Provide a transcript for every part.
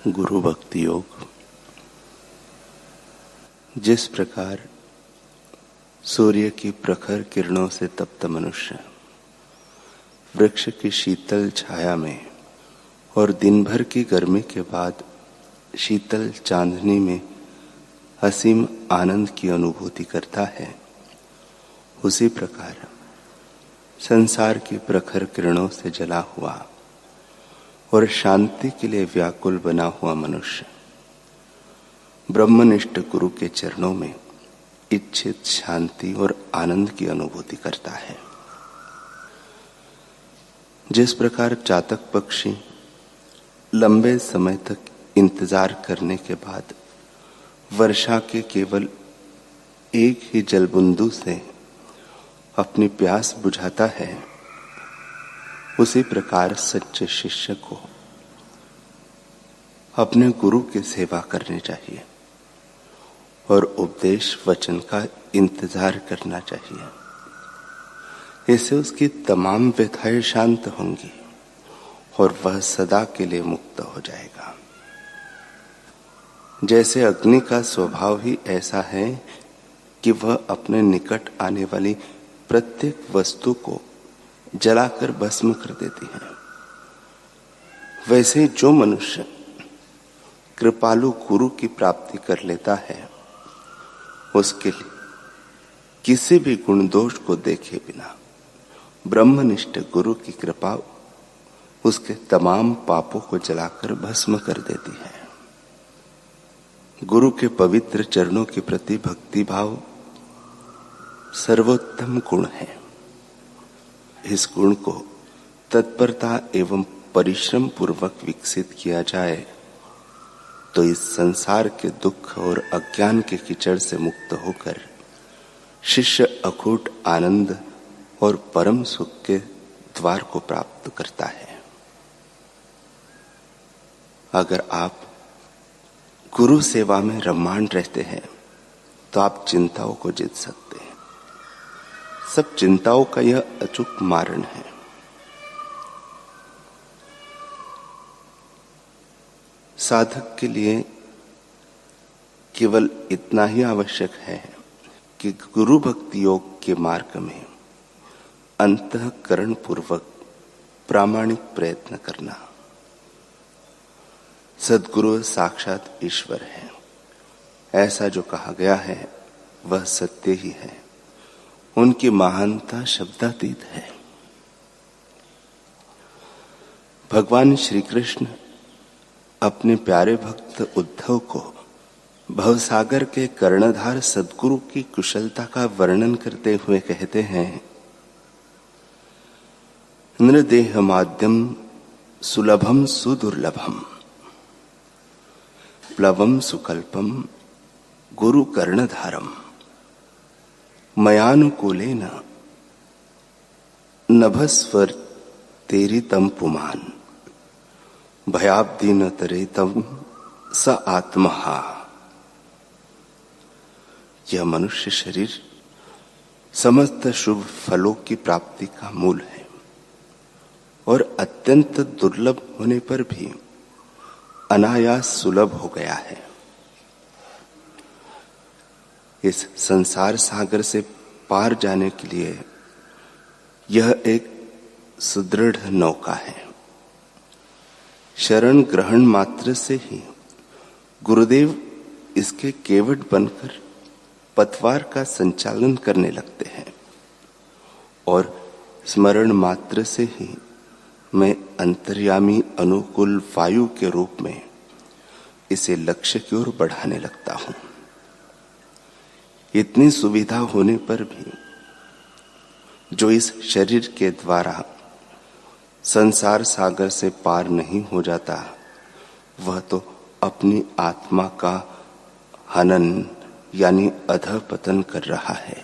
गुरु भक्ति योग। जिस प्रकार सूर्य की प्रखर किरणों से तप्त मनुष्य वृक्ष की शीतल छाया में और दिन भर की गर्मी के बाद शीतल चांदनी में असीम आनंद की अनुभूति करता है, उसी प्रकार संसार की प्रखर किरणों से जला हुआ और शांति के लिए व्याकुल बना हुआ मनुष्य ब्रह्मनिष्ठ गुरु के चरणों में इच्छित शांति और आनंद की अनुभूति करता है। जिस प्रकार चातक पक्षी लंबे समय तक इंतजार करने के बाद वर्षा के केवल एक ही जलबुंदू से अपनी प्यास बुझाता है, उसी प्रकार सच्चे शिष्य को अपने गुरु की सेवा करनी चाहिए और उपदेश वचन का इंतजार करना चाहिए। इससे उसकी तमाम व्यथाएं शांत होंगी और वह सदा के लिए मुक्त हो जाएगा। जैसे अग्नि का स्वभाव ही ऐसा है कि वह अपने निकट आने वाली प्रत्येक वस्तु को जलाकर भस्म कर देती है, वैसे जो मनुष्य कृपालु गुरु की प्राप्ति कर लेता है, उसके लिए किसी भी गुण दोष को देखे बिना ब्रह्मनिष्ठ गुरु की कृपा उसके तमाम पापों को जलाकर भस्म कर देती है। गुरु के पवित्र चरणों के प्रति भक्ति भाव सर्वोत्तम गुण है। इस गुण को तत्परता एवं परिश्रम पूर्वक विकसित किया जाए तो इस संसार के दुख और अज्ञान के कीचड़ से मुक्त होकर शिष्य अखूट आनंद और परम सुख के द्वार को प्राप्त करता है। अगर आप गुरु सेवा में रम्माण रहते हैं तो आप चिंताओं को जीत सकते हैं। सब चिंताओं का यह अचूक मारण है। साधक के लिए केवल इतना ही आवश्यक है कि गुरु भक्ति योग के मार्ग में अंतःकरण पूर्वक प्रामाणिक प्रयत्न करना। सद्गुरु साक्षात ईश्वर है, ऐसा जो कहा गया है वह सत्य ही है। उनकी महानता शब्दातीत है। भगवान श्री कृष्ण अपने प्यारे भक्त उद्धव को भवसागर के कर्णधार सद्गुरु की कुशलता का वर्णन करते हुए कहते हैं, नृदेह माध्यम सुलभम सुदुर्लभम प्लवम सुकल्पम गुरु कर्णधारम मयानुकूलेन नभस्वर तेरी तम पुमान भयाब्दीन तरे तम स आत्महा। यह मनुष्य शरीर समस्त शुभ फलों की प्राप्ति का मूल है और अत्यंत दुर्लभ होने पर भी अनायास सुलभ हो गया है। इस संसार सागर से पार जाने के लिए यह एक सुदृढ़ नौका है। शरण ग्रहण मात्र से ही गुरुदेव इसके केवट बनकर पतवार का संचालन करने लगते हैं और स्मरण मात्र से ही मैं अंतर्यामी अनुकूल वायु के रूप में इसे लक्ष्य की ओर बढ़ाने लगता हूं। इतनी सुविधा होने पर भी जो इस शरीर के द्वारा संसार सागर से पार नहीं हो जाता, वह तो अपनी आत्मा का हनन यानी अधःपतन कर रहा है।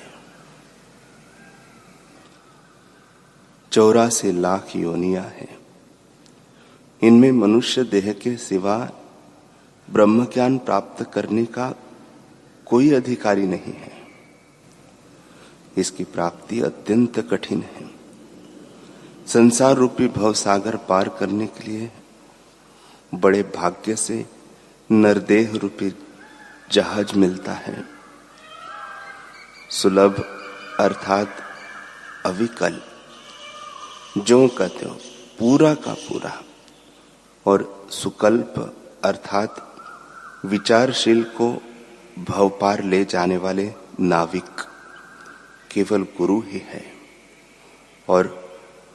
84 लाख योनियां हैं। इनमें मनुष्य देह के सिवा ब्रह्म ज्ञान प्राप्त करने का कोई अधिकारी नहीं है। इसकी प्राप्ति अत्यंत कठिन है। संसार रूपी भवसागर पार करने के लिए बड़े भाग्य से नरदेह रूपी जहाज मिलता है। सुलभ अर्थात अविकल, जो का त्यों, पूरा का पूरा, और सुकल्प अर्थात विचारशील को भवपार ले जाने वाले नाविक केवल गुरु ही है। और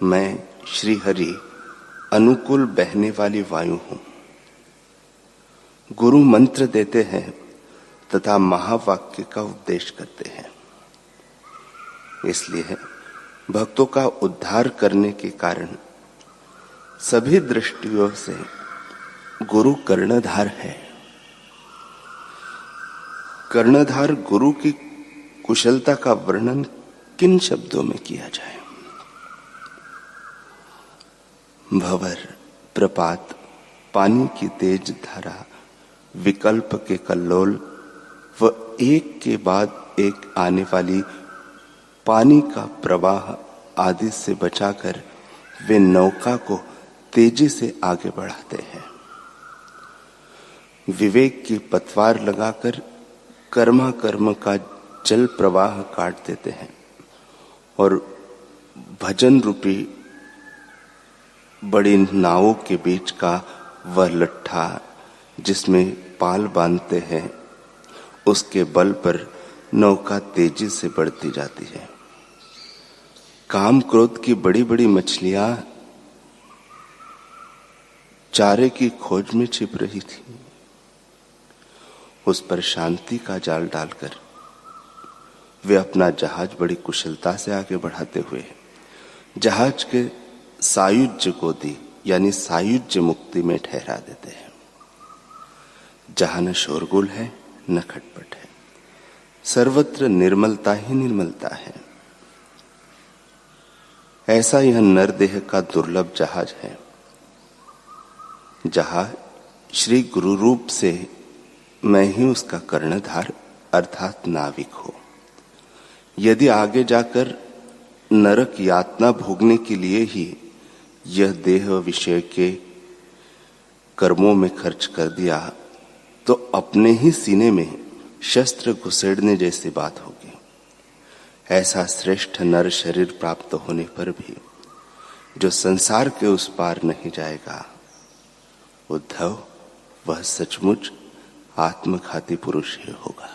मैं श्री हरि अनुकूल बहने वाली वायु हूं। गुरु मंत्र देते हैं तथा महावाक्य का उपदेश करते हैं। इसलिए भक्तों का उद्धार करने के कारण सभी दृष्टियों से गुरु कर्णधार है। कर्णधार गुरु की कुशलता का वर्णन किन शब्दों में किया जाए? भंवर, प्रपात, पानी की तेज धारा, विकल्प के कल्लोल व एक के बाद एक आने वाली पानी का प्रवाह आदि से बचाकर वे नौका को तेजी से आगे बढ़ाते हैं। विवेक की पतवार लगाकर कर्मा कर्म का जल प्रवाह काट देते हैं और भजन रूपी बड़ी नावों के बीच का वह लट्ठा जिसमें पाल बांधते हैं, उसके बल पर नौका तेजी से बढ़ती जाती है। काम क्रोध की बड़ी बड़ी मछलियां चारे की खोज में छिप रही थी। उस पर शांति का जाल डालकर वे अपना जहाज बड़ी कुशलता से आगे बढ़ाते हुए जहाज के सायुज्य गोदी यानी सायुज्य मुक्ति में ठहरा देते हैं, जहां न शोरगुल है न खटपट है, सर्वत्र निर्मलता ही निर्मलता है। ऐसा यह नरदेह का दुर्लभ जहाज है, जहां श्री गुरु रूप से मैं ही उसका कर्णधार अर्थात नाविक हो। यदि आगे जाकर नरक यातना भोगने के लिए ही यह देह विषय के कर्मों में खर्च कर दिया तो अपने ही सीने में शस्त्र घुसेड़ने जैसी बात होगी। ऐसा श्रेष्ठ नर शरीर प्राप्त होने पर भी जो संसार के उस पार नहीं जाएगा, उद्धव वह सचमुच आत्मघाती पुरुष ही होगा।